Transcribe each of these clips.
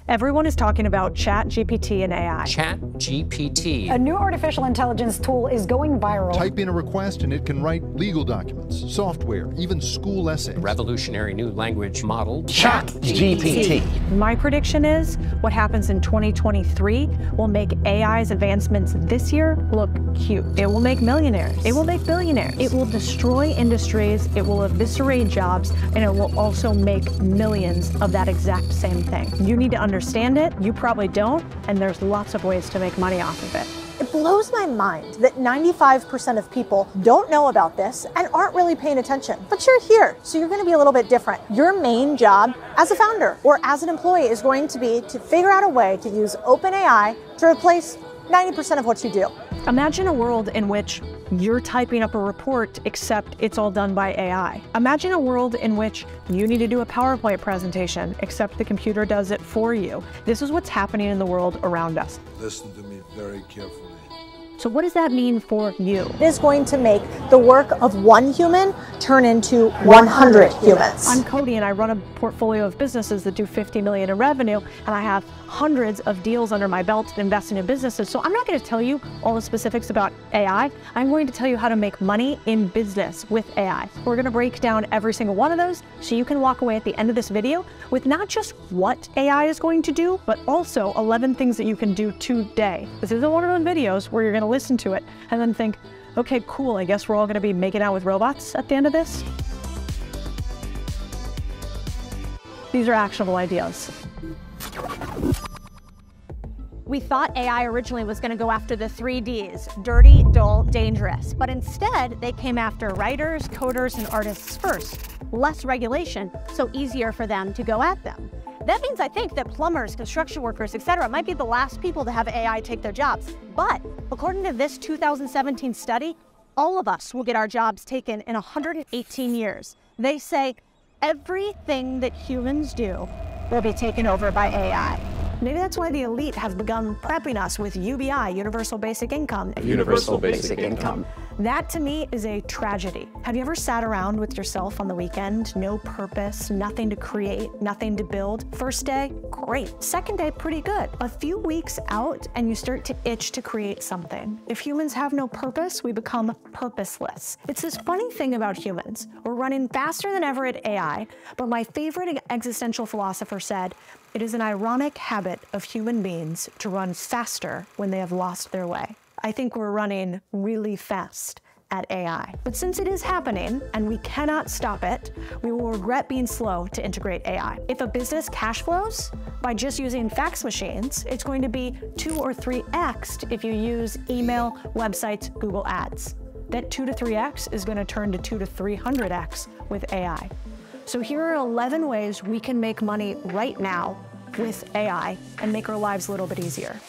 Everyone is talking about Chat GPT and AI. Chat GPT. A new artificial intelligence tool is going viral. Type in a request and it can write legal documents, software, even school essays. Revolutionary new language model. Chat GPT. My prediction is what happens in 2023 will make AI's advancements this year look cute. It will make millionaires. It will make billionaires. It will destroy industries. It will eviscerate jobs, and it will also make millions of that exact same thing. You need to understand it. You probably don't, and there's lots of ways to make money off of it. It blows my mind that 95% of people don't know about this and aren't really paying attention. But you're here, so you're going to be a little bit different. Your main job as a founder or as an employee is going to be to figure out a way to use OpenAI to replace 90% of what you do. Imagine a world in which you're typing up a report, except it's all done by AI. Imagine a world in which you need to do a PowerPoint presentation, except the computer does it for you. This is what's happening in the world around us. Listen to me very carefully. So what does that mean for you? It is going to make the work of one human turn into 100 humans. I'm Codie, and I run a portfolio of businesses that do 50 million in revenue, and I have hundreds of deals under my belt investing in businesses. So I'm not going to tell you all the specifics about AI. I'm going to tell you how to make money in business with AI. We're going to break down every single one of those so you can walk away at the end of this video with not just what AI is going to do, but also 11 things that you can do today. This isn't one of those videos where you're going to listen to it and then think, okay, cool, I guess we're all going to be making out with robots at the end of this. These are actionable ideas. We thought AI originally was going to go after the 3 Ds, dirty, dull, dangerous. But instead, they came after writers, coders, and artists first. Less regulation, so easier for them to go at them. That means I think that plumbers, construction workers, etc. might be the last people to have AI take their jobs. But according to this 2017 study, all of us will get our jobs taken in 118 years. They say everything that humans do will be taken over by AI. Maybe that's why the elite have begun prepping us with UBI, Universal Basic Income. Universal Basic Income. That to me is a tragedy. Have you ever sat around with yourself on the weekend? No purpose, nothing to create, nothing to build. First day, great. Second day, pretty good. A few weeks out and you start to itch to create something. If humans have no purpose, we become purposeless. It's this funny thing about humans. We're running faster than ever at AI, but my favorite existential philosopher said, it is an ironic habit of human beings to run faster when they have lost their way. I think we're running really fast at AI. But since it is happening and we cannot stop it, we will regret being slow to integrate AI. If a business cash flows by just using fax machines, it's going to be 2 or 3x if you use email, websites, Google Ads. That 2 to 3x is going to turn to 2 to 300x with AI. So here are 11 ways we can make money right now with AI and make our lives a little bit easier.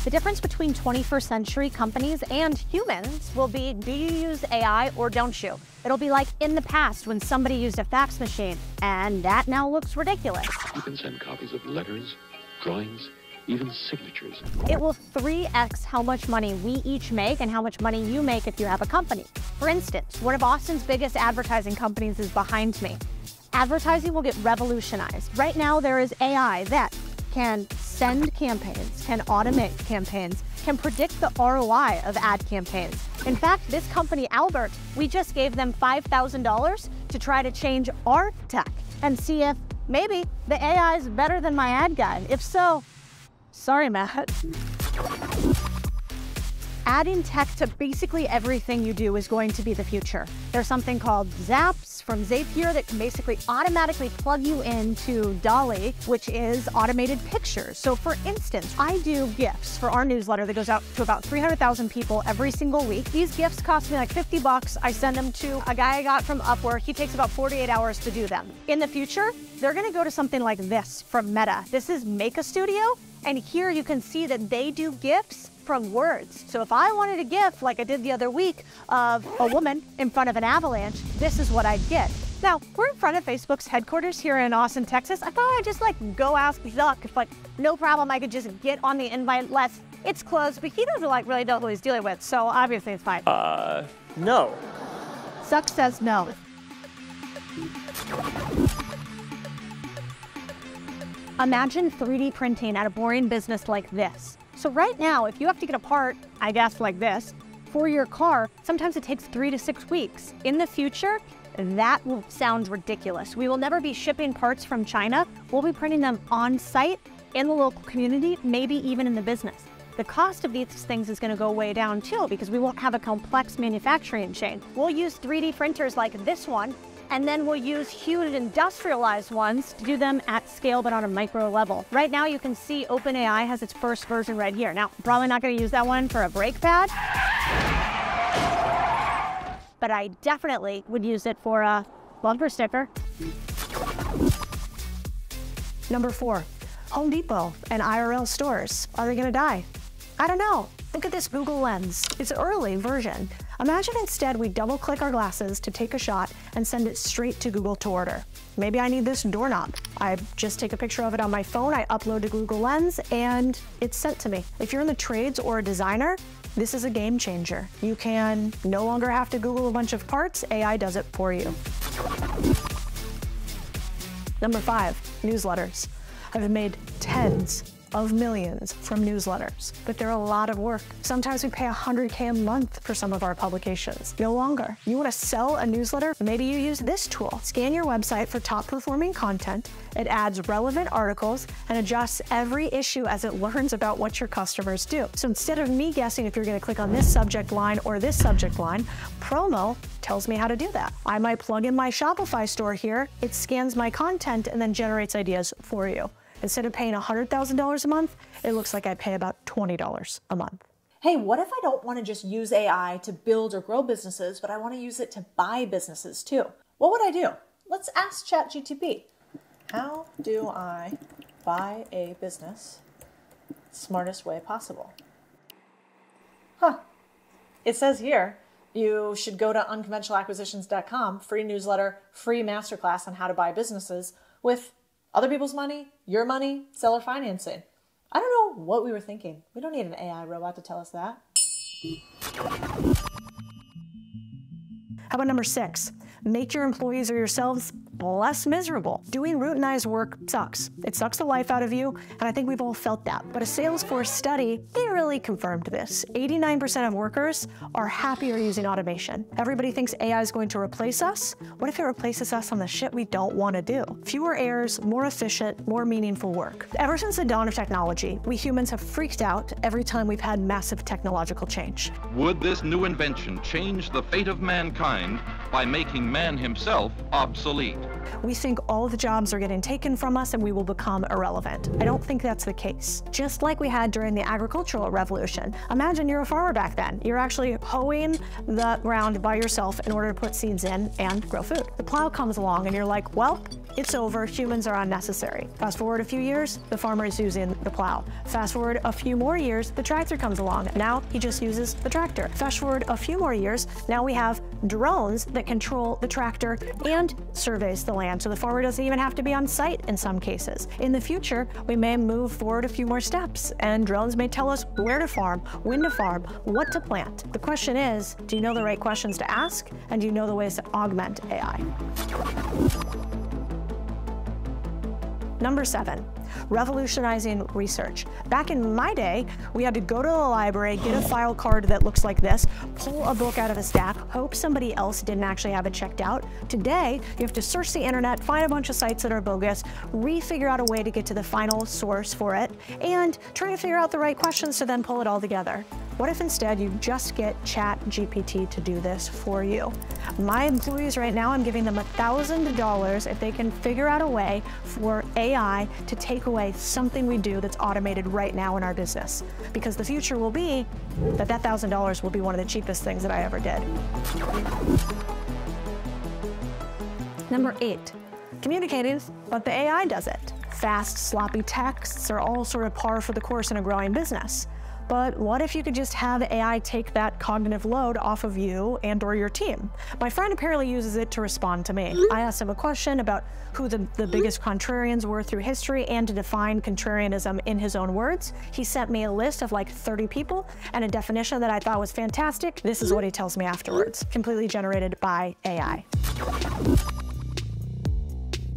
The difference between 21st century companies and humans will be, do you use AI or don't you? It'll be like in the past when somebody used a fax machine, and that now looks ridiculous. You can send copies of letters, drawings, even signatures. It will 3x how much money we each make and how much money you make if you have a company. For instance, one of Austin's biggest advertising companies is behind me. Advertising will get revolutionized. Right now there is AI that can send campaigns, can automate campaigns, can predict the ROI of ad campaigns. In fact, this company, Albert, we just gave them $5,000 to try to change our tech and see if maybe the AI is better than my ad guy. If so, sorry, Matt. Adding tech to basically everything you do is going to be the future. There's something called Zaps from Zapier that can basically automatically plug you into DALL-E, which is automated pictures. So for instance, I do GIFs for our newsletter that goes out to about 300,000 people every single week. These GIFs cost me like 50 bucks. I send them to a guy I got from Upwork. He takes about 48 hours to do them. In the future, they're gonna go to something like this from Meta. This is Make a Studio, and here you can see that they do GIFs from words. So if I wanted a GIF like I did the other week of a woman in front of an avalanche, this is what I'd get. Now, we're in front of Facebook's headquarters here in Austin, Texas. I thought I'd just go ask Zuck if no problem I could just get on the invite list. It's closed, but he doesn't really know who he's dealing with, so obviously it's fine. No. Zuck says no. Imagine 3D printing at a boring business like this. So right now, if you have to get a part, I guess like this, for your car, sometimes it takes 3 to 6 weeks. In the future, that will sound ridiculous. We will never be shipping parts from China. We'll be printing them on site in the local community, maybe even in the business. The cost of these things is going to go way down too because we won't have a complex manufacturing chain. We'll use 3D printers like this one, and then we'll use huge industrialized ones to do them at scale but on a micro level. Right now you can see OpenAI has its first version right here. Now, probably not going to use that one for a brake pad, but I definitely would use it for a bumper sticker. Number 4, Home Depot and IRL stores. Are they going to die? I don't know. Look at this Google Lens. It's an early version. Imagine instead we double-click our glasses to take a shot and send it straight to Google to order. Maybe I need this doorknob. I just take a picture of it on my phone, I upload to Google Lens, and it's sent to me. If you're in the trades or a designer, this is a game changer. You can no longer have to Google a bunch of parts, AI does it for you. Number 5, newsletters. I've made tens of millions from newsletters, but they're a lot of work. Sometimes we pay $100K a month for some of our publications. No longer. You want to sell a newsletter? Maybe you use this tool. Scan your website for top performing content. It adds relevant articles and adjusts every issue as it learns about what your customers do. So instead of me guessing if you're going to click on this subject line or this subject line, Promo tells me how to do that. I might plug in my Shopify store here. It scans my content and then generates ideas for you. Instead of paying $100,000 a month, it looks like I pay about $20 a month. Hey, what if I don't want to just use AI to build or grow businesses, but I want to use it to buy businesses too? What would I do? Let's ask ChatGPT. How do I buy a business smartest way possible? It says here, you should go to unconventionalacquisitions.com, free newsletter, free masterclass on how to buy businesses with other people's money, your money, seller financing. I don't know what we were thinking. We don't need an AI robot to tell us that. How about number 6? Make your employees or yourselves less miserable. Doing routinized work sucks. It sucks the life out of you, and I think we've all felt that. But a Salesforce study, they really confirmed this. 89% of workers are happier using automation. Everybody thinks AI is going to replace us. What if it replaces us on the shit we don't want to do? Fewer errors, more efficient, more meaningful work. Ever since the dawn of technology, we humans have freaked out every time we've had massive technological change. Would this new invention change the fate of mankind by making man himself obsolete? We think all the jobs are getting taken from us and we will become irrelevant. I don't think that's the case. Just like we had during the agricultural revolution. Imagine you're a farmer back then. You're actually hoeing the ground by yourself in order to put seeds in and grow food. The plow comes along and you're like, well, it's over, humans are unnecessary. Fast forward a few years, the farmer is using the plow. Fast forward a few more years, the tractor comes along. Now he just uses the tractor. Fast forward a few more years, now we have drones that control the tractor and surveys the land, so the farmer doesn't even have to be on site in some cases. In the future, we may move forward a few more steps, and drones may tell us where to farm, when to farm, what to plant. The question is, do you know the right questions to ask, and do you know the ways to augment AI? Number 7, revolutionizing research. Back in my day, we had to go to the library, get a file card that looks like this, pull a book out of a stack, hope somebody else didn't actually have it checked out. Today, you have to search the internet, find a bunch of sites that are bogus, refigure out a way to get to the final source for it, and try to figure out the right questions to then pull it all together. What if instead you just get ChatGPT to do this for you? My employees right now, I'm giving them $1,000 if they can figure out a way for AI to take away something we do that's automated right now in our business. Because the future will be that $1,000 will be one of the cheapest things that I ever did. Number 8, communicating, but the AI does it. Fast, sloppy texts are all sort of par for the course in a growing business. But what if you could just have AI take that cognitive load off of you and or your team? My friend apparently uses it to respond to me. I asked him a question about who the biggest contrarians were through history and to define contrarianism in his own words. He sent me a list of like 30 people and a definition that I thought was fantastic. This is what he tells me afterwards, completely generated by AI.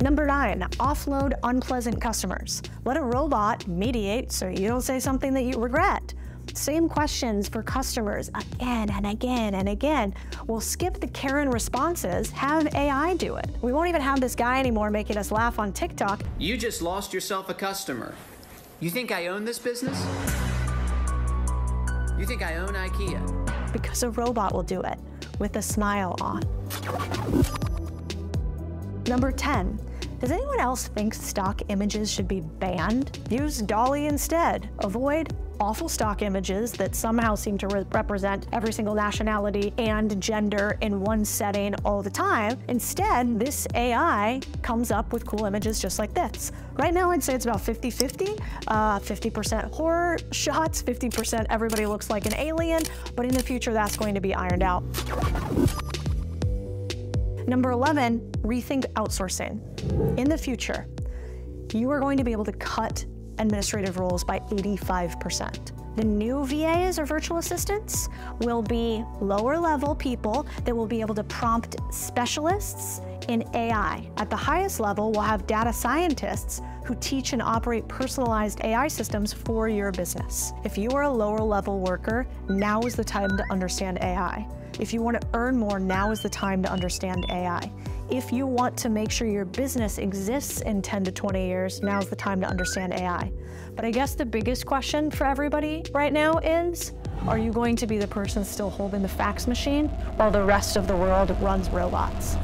Number 9, offload unpleasant customers. Let a robot mediate so you don't say something that you regret. Same questions for customers again and again and again. We'll skip the Karen responses, have AI do it. We won't even have this guy anymore making us laugh on TikTok. You just lost yourself a customer. You think I own this business? You think I own IKEA? Because a robot will do it with a smile on. Number 10, does anyone else think stock images should be banned? Use DALL-E instead. Avoid awful stock images that somehow seem to represent every single nationality and gender in one setting all the time. Instead, this AI comes up with cool images just like this. Right now, I'd say it's about 50-50, 50% horror shots, 50% everybody looks like an alien, but in the future, that's going to be ironed out. Number 11, rethink outsourcing. In the future, you are going to be able to cut administrative roles by 85%. The new VAs or virtual assistants will be lower level people that will be able to prompt specialists in AI. At the highest level, we'll have data scientists who teach and operate personalized AI systems for your business. If you are a lower level worker, now is the time to understand AI. If you want to earn more, now is the time to understand AI. If you want to make sure your business exists in 10 to 20 years, now's the time to understand AI. But I guess the biggest question for everybody right now is, are you going to be the person still holding the fax machine while the rest of the world runs robots?